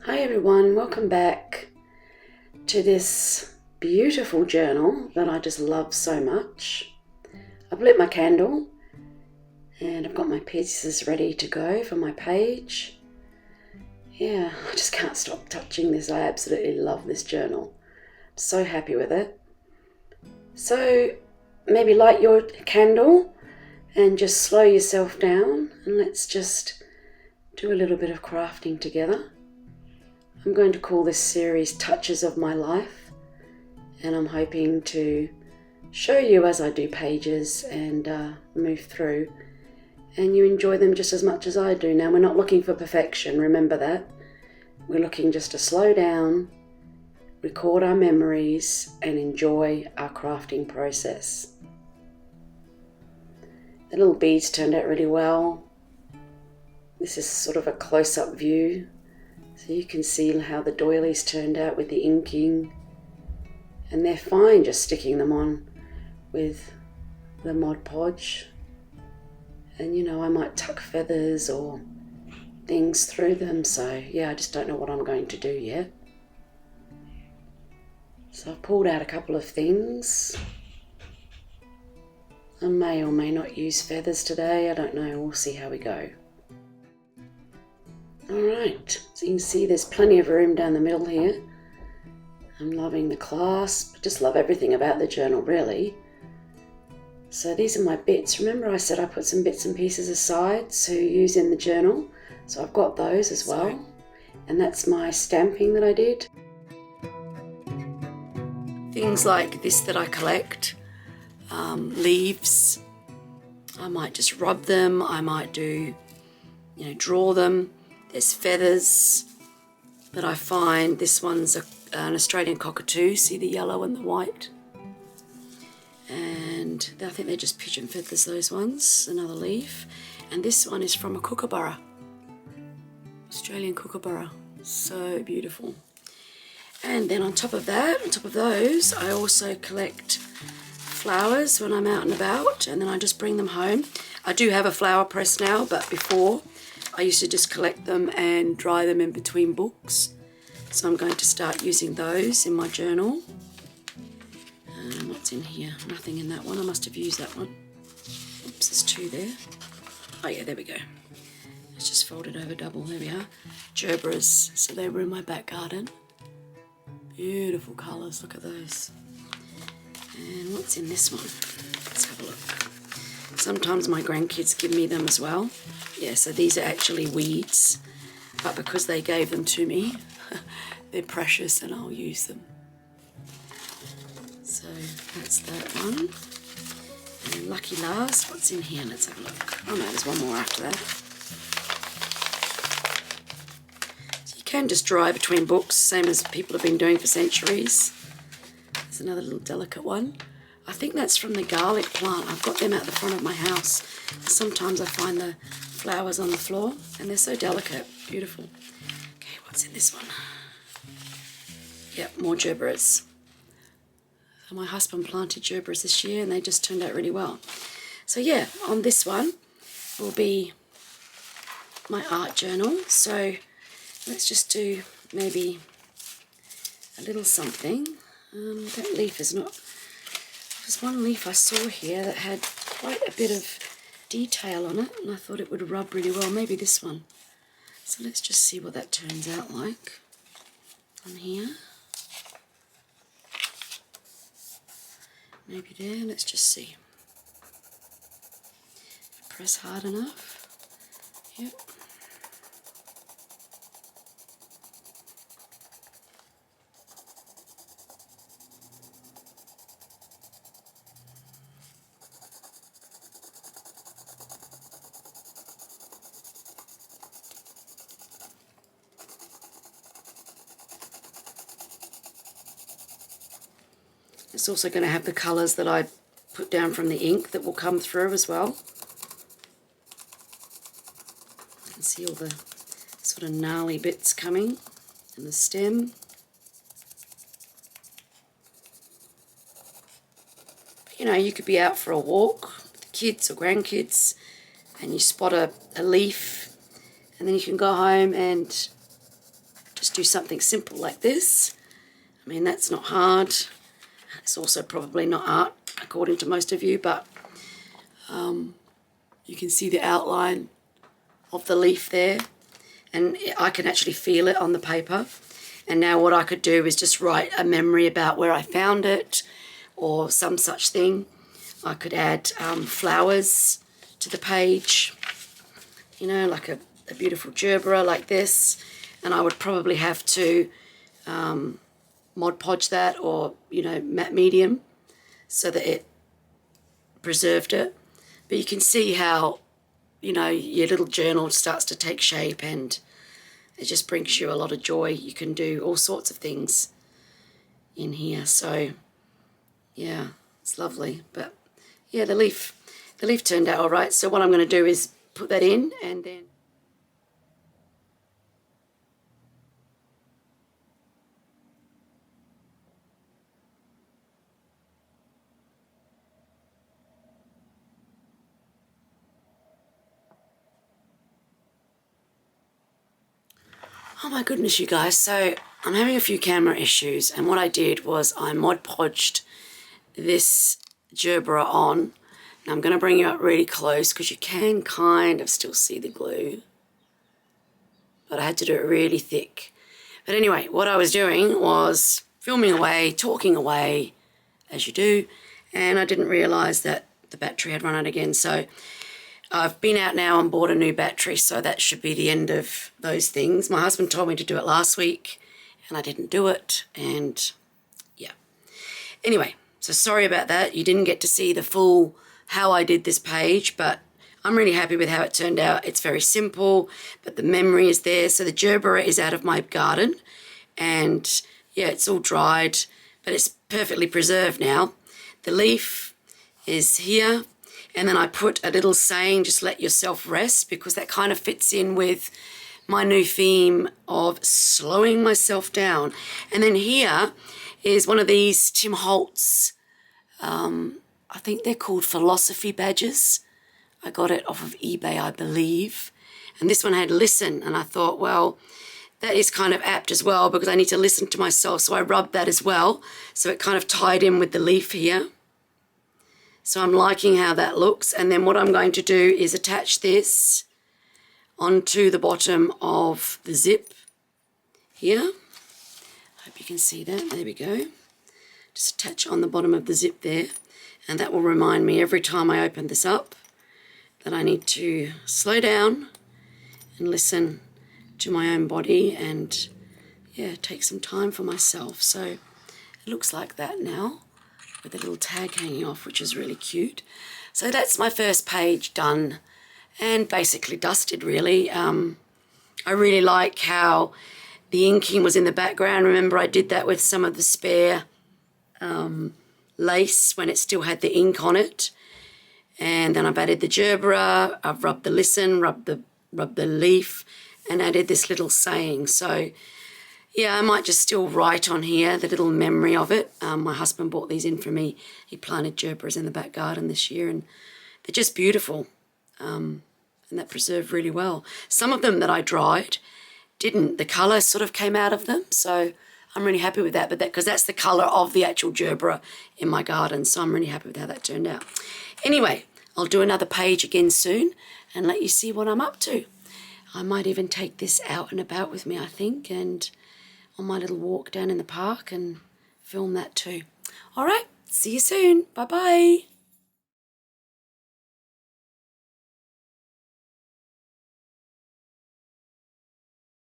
Hi everyone, welcome back to this beautiful journal that I just love so much. I've lit my candle and I've got my pieces ready to go for my page. Yeah, I just can't stop touching this. I absolutely love this journal. I'm so happy with it. So maybe light your candle and just slow yourself down and let's just do a little bit of crafting together. I'm going to call this series Touches of My Life, and I'm hoping to show you as I do pages and move through, and you enjoy them just as much as I do. Now, we're not looking for perfection, remember that. We're looking just to slow down, record our memories, and enjoy our crafting process. The little beads turned out really well. This is sort of a close-up view. So you can see how the doilies turned out with the inking, and they're fine just sticking them on with the Mod Podge. And you know, I might tuck feathers or things through them, so yeah, I just don't know what I'm going to do yet. So I've pulled out a couple of things. I may or may not use feathers today, I don't know, we'll see how we go. Alright, so you can see there's plenty of room down the middle here. I'm loving the clasp. I just love everything about the journal, really. So these are my bits. Remember I said I put some bits and pieces aside to use in the journal? So I've got those as well. And that's my stamping that I did. Things like this that I collect, leaves. I might just rub them. I might do, draw them. There's feathers that I find. This one's an Australian cockatoo. See the yellow and the white? And I think they're just pigeon feathers, those ones. Another leaf. And this one is from a kookaburra. Australian kookaburra. So beautiful. And then on top of that, on top of those, I also collect flowers when I'm out and about. And then I just bring them home. I do have a flower press now, but before I used to just collect them and dry them in between books. So I'm going to start using those in my journal. What's in here? Nothing in that one. I must have used that one. Oops, there's two there. Oh yeah, there we go. It's just folded over double. There we are. Gerberas. So they were in my back garden. Beautiful colours. Look at those. And what's in this one? Let's have a look. Sometimes my grandkids give me them as well. Yeah, so these are actually weeds, but because they gave them to me, they're precious and I'll use them. So that's that one. And lucky last, what's in here? Let's have a look. Oh no, there's one more after that. So you can just dry between books, same as people have been doing for centuries. There's another little delicate one. I think that's from the garlic plant. I've got them out the front of my house. Sometimes I find the flowers on the floor and they're so delicate. Beautiful. Okay, what's in this one? Yep, more gerberas. So my husband planted gerberas this year and they just turned out really well. So yeah, on this one will be my art journal. So let's just do maybe a little something. That leaf is not... There's one leaf I saw here that had quite a bit of detail on it and I thought it would rub really well. Maybe this one. So let's just see what that turns out like on here. Maybe there. Let's just see. Press hard enough. Yep. It's also going to have the colours that I put down from the ink that will come through as well. You can see all the sort of gnarly bits coming in the stem. But, you could be out for a walk with the kids or grandkids and you spot a leaf and then you can go home and just just do something simple like this. I mean, that's not hard. It's also probably not art, according to most of you, but you can see the outline of the leaf there, and I can actually feel it on the paper. And now what I could do is just write a memory about where I found it or some such thing. I could add flowers to the page, you know, like a beautiful gerbera like this, and I would probably have to Mod Podge that, or, you know, matte medium, so that it preserved it. But you can see how, you know, your little journal starts to take shape, and it just brings you a lot of joy. You can do all sorts of things in here. So yeah, it's lovely. But yeah, the leaf turned out all right. So what I'm going to do is put that in, and then oh my goodness, you guys. So I'm having a few camera issues, and what I did was I Mod Podged this gerbera on. Now I'm going to bring you up really close because you can kind of still see the glue, but I had to do it really thick. But anyway, what I was doing was filming away, talking away, as you do, and I didn't realise that the battery had run out again. So I've been out now and bought a new battery, so that should be the end of those things. My husband told me to do it last week, and I didn't do it, and yeah. Anyway, so sorry about that. You didn't get to see the full how I did this page, but I'm really happy with how it turned out. It's very simple, but the memory is there. So the gerbera is out of my garden, and yeah, it's all dried, but it's perfectly preserved now. The leaf is here. And then I put a little saying, just let yourself rest, because that kind of fits in with my new theme of slowing myself down. And then here is one of these Tim Holtz, I think they're called philosophy badges. I got it off of eBay, I believe. And this one had listen, and I thought, well, that is kind of apt as well, because I need to listen to myself. So I rubbed that as well. So it kind of tied in with the leaf here. So I'm liking how that looks. And then what I'm going to do is attach this onto the bottom of the zip here. I hope you can see that. There we go. Just attach on the bottom of the zip there. And that will remind me every time I open this up that I need to slow down and listen to my own body, and yeah, take some time for myself. So it looks like that now, with a little tag hanging off, which is really cute. So that's my first page done and basically dusted, really. I really like how the inking was in the background. Remember, I did that with some of the spare lace when it still had the ink on it. And then I've added the gerbera, I've rubbed the listen, rubbed the leaf, and added this little saying. So yeah, I might just still write on here the little memory of it. My husband bought these in for me. He planted gerberas in the back garden this year, and they're just beautiful. And that preserved really well. Some of them that I dried didn't. The colour sort of came out of them, so I'm really happy with that. But because that's the colour of the actual gerbera in my garden, so I'm really happy with how that turned out. Anyway, I'll do another page again soon and let you see what I'm up to. I might even take this out and about with me, I think, and on my little walk down in the park, and film that too. All right, see you soon. Bye-bye.